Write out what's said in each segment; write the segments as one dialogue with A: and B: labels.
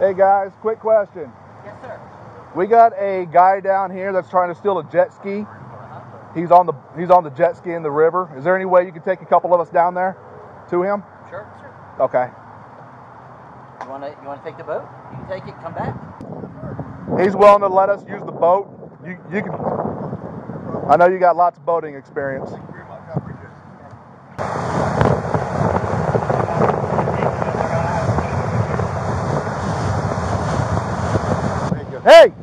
A: Hey guys, quick question.
B: Yes, sir.
A: We got a guy down here that's trying to steal a jet ski. He's on the jet ski in the river. Is there any way you could take a couple of us down there to him?
B: Sure, sure.
A: Okay.
B: You wanna take the boat? You can take it, come back.
A: He's willing to let us use the boat. You can. I know you got lots of boating experience. Hey!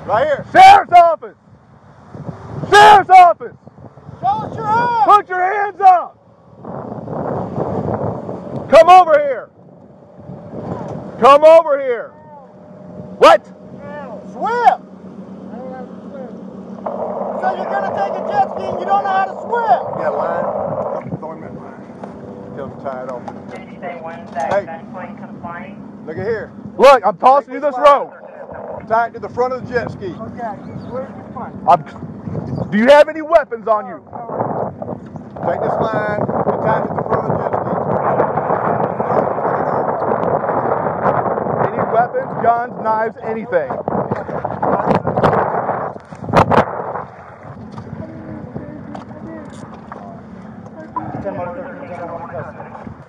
C: Right here.
A: Sheriff's office! Sheriff's office!
C: Show us your hands!
A: Put your hands up! Come over here! Come over here! What?
C: Swim! So you're gonna take a jet ski and you don't know how to swim? You got a line? Throw him that line. Tell him to tie it off. Hey, look at here.
A: Look, I'm tossing you this rope.
C: Tie it to the front of the jet ski.
D: Okay, where's the front?
A: Do you have any weapons on you?
C: Take this line and tie it to the front of the jet ski.
A: Any weapons, guns, knives, anything?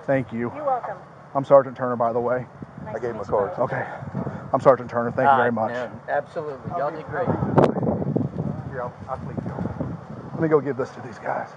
A: Thank you.
D: You're welcome.
A: I'm Sergeant Turner, by the way.
C: I gave him a card.
A: Okay. I'm Sergeant Turner. Thank you very much.
B: No, absolutely. Y'all did great.
C: Here, I'll please you.
A: Let me go give this to these guys.